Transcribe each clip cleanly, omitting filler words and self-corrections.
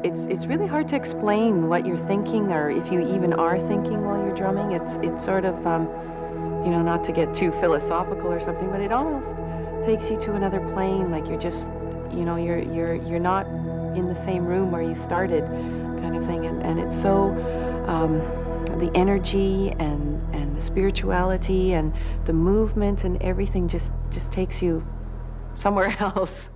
It's really hard to explain what you're thinking, or if you even are thinking while you're drumming. It's sort of, not to get too philosophical or something, but it almost takes you to another plane. Like you're just, you're not in the same room where you started, kind of thing. And it's so, the energy and the spirituality and the movement and everything just takes you somewhere else.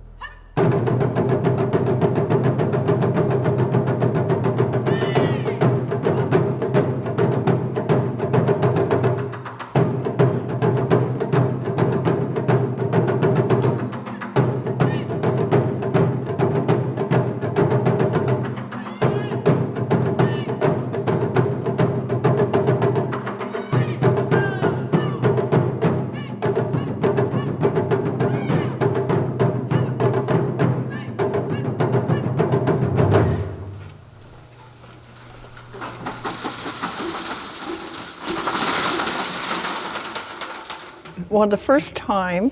Well, the first time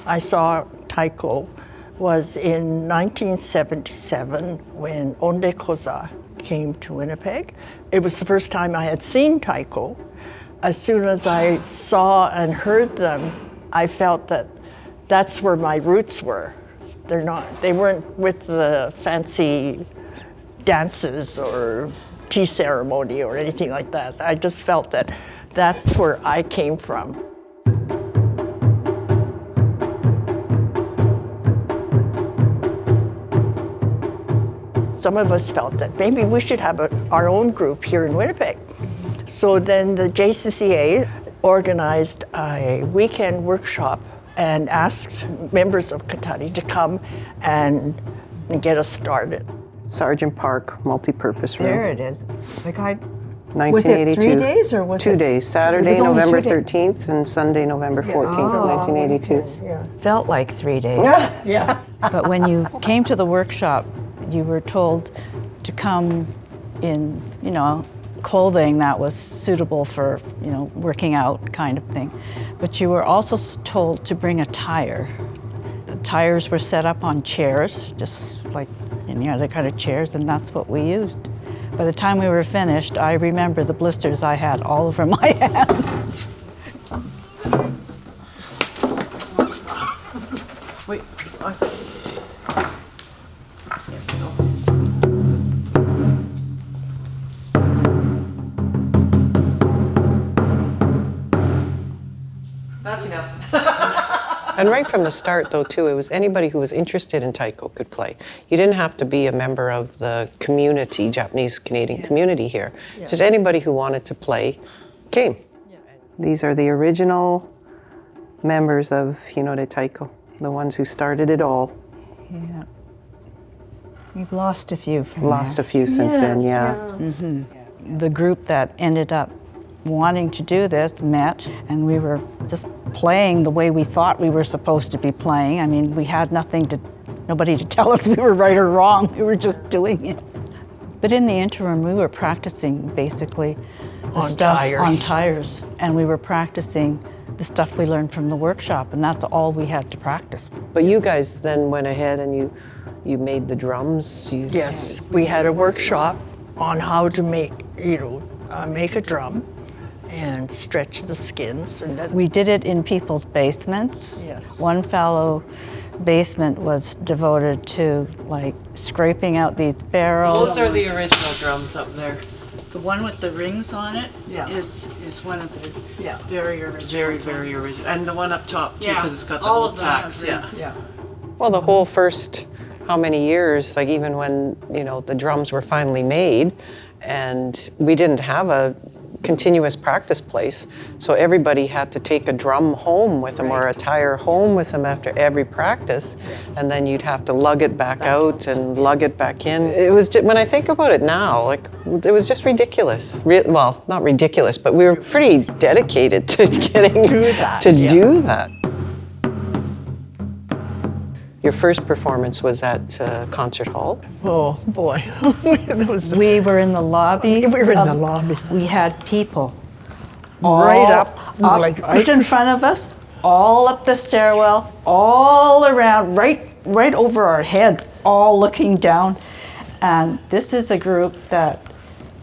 I saw taiko was in 1977 when Onde Koza came to Winnipeg. It was the first time I had seen taiko. As soon as I saw and heard them, I felt that that's where my roots were. They weren't with the fancy dances or tea ceremony or anything like that. I just felt that that's where I came from. Some of us felt that maybe we should have our own group here in Winnipeg. So then the JCCA organized a weekend workshop and asked members of Katari to come and get us started. Sergeant Park multi-purpose room. There it is. Like 1982. Was it 3 days or was 2 it? days. Saturday, November 13th, and Sunday, November 14th, 1982. Yeah. Felt like 3 days. Yeah. But when you came to the workshop, you were told to come in, clothing that was suitable for, working out kind of thing. But you were also told to bring a tire. The tires were set up on chairs, just like any other kind of chairs, and that's what we used. By the time we were finished, I remember the blisters I had all over my hands. Wait. That's enough. And right from the start, though, too, it was anybody who was interested in taiko could play. You didn't have to be a member of the community, Japanese-Canadian community here. Yeah. Just anybody who wanted to play came. Yeah. These are the original members of Hinode Taiko, the ones who started it all. Yeah. We've lost a few from Lost there. a few since then, yeah. Mm-hmm. Yeah. The group that ended up wanting to do this met, and we were just playing the way we thought we were supposed to be playing. I mean, we had nobody to tell us we were right or wrong. We were just doing it. But in the interim, we were practicing basically on tires, and we were practicing the stuff we learned from the workshop, and that's all we had to practice. But you guys then went ahead and you made the drums? Yes, we had a workshop on how to make a drum and stretch the skins. And we did it in people's basements. Yes. One fellow basement was devoted to scraping out these barrels. Those are the original drums up there. The one with the rings on it is one of the very original. Very original. And the one up top too, Yeah. because it's got the All old of them tacks. have Yeah. Well, the whole first how many years, even when the drums were finally made, and we didn't have a continuous practice place, so everybody had to take a drum home with them or a tire home with them after every practice, and then you'd have to lug it back out and lug it back in. It was just, when I think about it now, it was just ridiculous. Well, not ridiculous, but we were pretty dedicated to getting do that. Your first performance was at Concert Hall. Oh boy, we were in the lobby. We were in the lobby. We had people right in front of us, all up the stairwell, all around, right over our heads, all looking down. And this is a group that,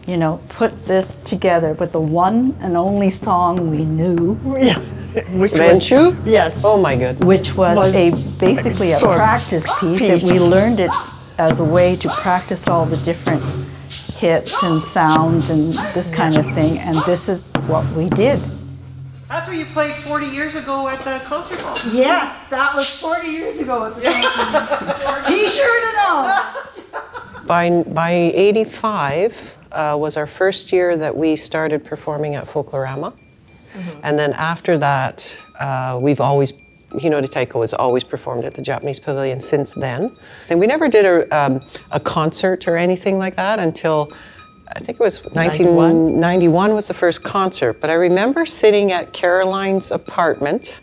you know, put this together with the one and only song we knew, Yeah. Which Renchu? Yes. Oh my goodness. which was basically a sort of practice piece. piece. And we learned it as a way to practice all the different hits and sounds and this kind of thing. And this is what we did. That's what you played 40 years ago at the concert hall. Yes, that was 40 years ago at the T-shirt and all. By 85 was our first year that we started performing at Folklorama. And then after that, Hinode Taiko has always performed at the Japanese Pavilion since then. And we never did a concert or anything like that until, I think it was 1991 was the first concert. But I remember sitting at Caroline's apartment.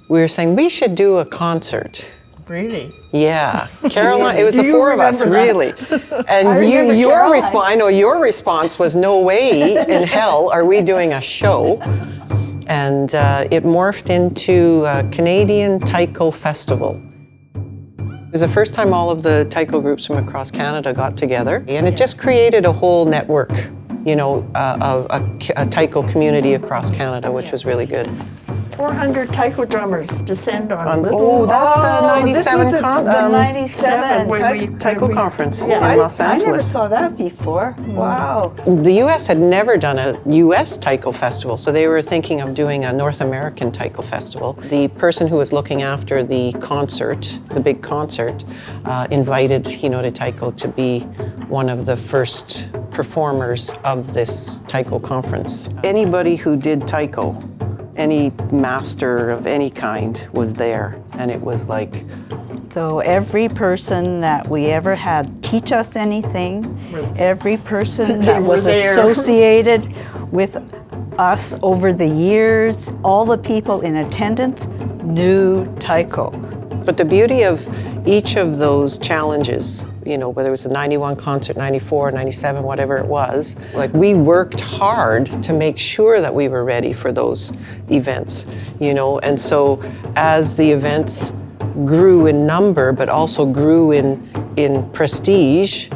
We were saying, we should do a concert. Really? Yeah, Caroline, it was Do the you four of us, remember that? really. And your response, I know your response was, no way in hell are we doing a show. And it morphed into a Canadian Taiko Festival. It was the first time all of the Taiko groups from across Canada got together. And it just created a whole network, you know, of a Taiko community across Canada, which was really good. 400 Taiko drummers descend on little. Oh, that's the 97 the 97 when we- Taiko conference in Yeah. Los I never Angeles. saw that before. Wow. The U.S. had never done a U.S. Taiko Festival, so they were thinking of doing a North American Taiko Festival. The person who was looking after the concert, the big concert, invited Hinode Taiko to be one of the first performers of this Taiko conference. Anybody who did Taiko, any master of any kind was there, and it was like, So every person that we ever had teach us anything, every person that were was there. associated with us over the years, all the people in attendance knew Taiko. but the beauty of each of those challenges, you know, whether it was the 91 concert, 94, 97, whatever it was, like we worked hard to make sure that we were ready for those events, you know, and so as the events grew in number, but also grew in prestige,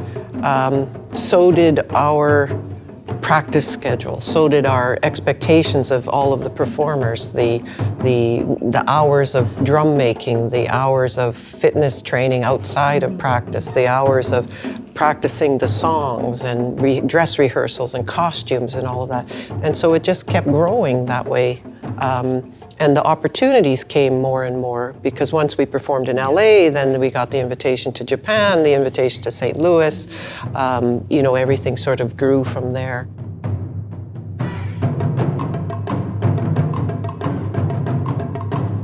so did our practice schedule, so did our expectations of all of the performers, the hours of drum making, the hours of fitness training outside of practice, the hours of practicing the songs and dress rehearsals and costumes and all of that. And so it just kept growing that way. And the opportunities came more and more because once we performed in LA, then we got the invitation to Japan, the invitation to St. Louis. You know, everything sort of grew from there.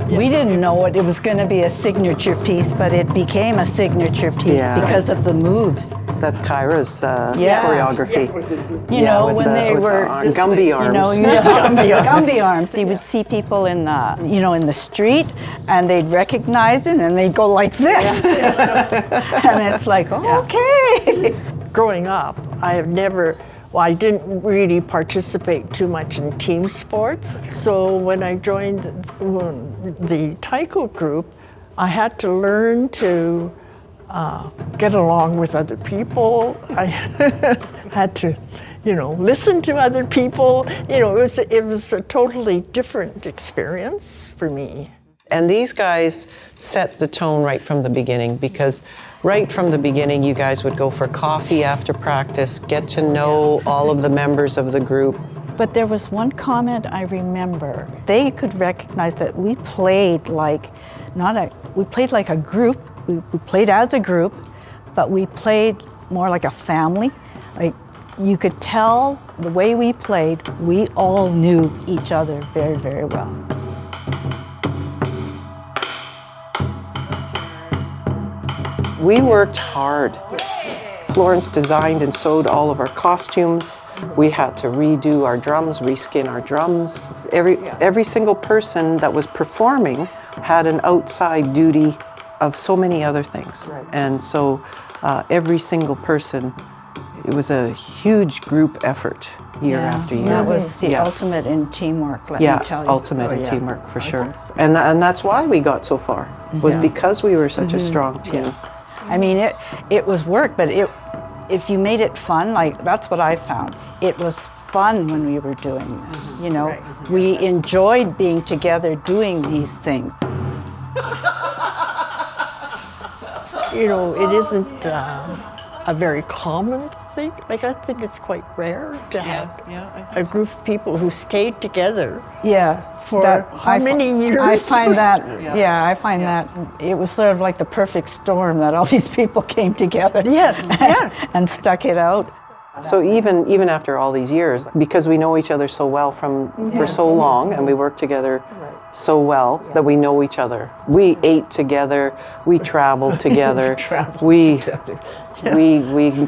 We didn't know it was going to be a signature piece, but it became a signature piece Yeah. because of the moves. That's Kyra's Yeah. choreography. You know, with when they with were, the Gumby arms. you know, Gumby arms. You would see people in the, you know, in the street, and they'd recognize it, and they'd go like this, and it's like, oh, okay. Growing up, I didn't really participate too much in team sports. So when I joined the Taiko group, I had to learn to get along with other people. I had to, you know, listen to other people. You know, it was a totally different experience for me. And these guys set the tone right from the beginning because right from the beginning, you guys would go for coffee after practice, get to know all of the members of the group. But there was one comment I remember. They could recognize that we played like, we played like a group. We played as a group, but we played more like a family. Like you could tell the way we played, we all knew each other very, very well. We worked hard. Florence designed and sewed all of our costumes. We had to redo our drums, reskin our drums. Every single person that was performing had an outside duty of so many other things. Right. And so every single person, it was a huge group effort year after year. That was the ultimate in teamwork, let me tell you. Ultimate in teamwork, for sure. So. And that's why we got so far, was because we were such a strong team. I mean, it was work, but if you made it fun, like that's what I found. It was fun when we were doing this. You know, we enjoyed being together doing these things. You know, it isn't a very common thing. Like, I think it's quite rare to have a group of people who stayed together. Yeah, For how many years? I find that, I find that it was sort of like the perfect storm that all these people came together. Yes, and stuck it out. So even after all these years, because we know each other so well for so long, and we work together so well that we know each other. We ate together, we traveled together, we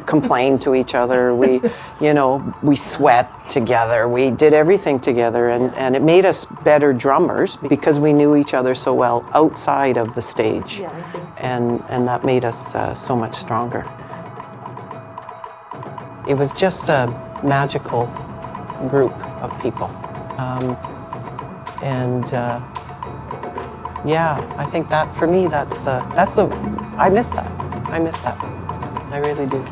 complained to each other, we sweat together, we did everything together, and it made us better drummers because we knew each other so well outside of the stage, and that made us so much stronger. It was just a magical group of people. I think that for me, I miss that. I really do.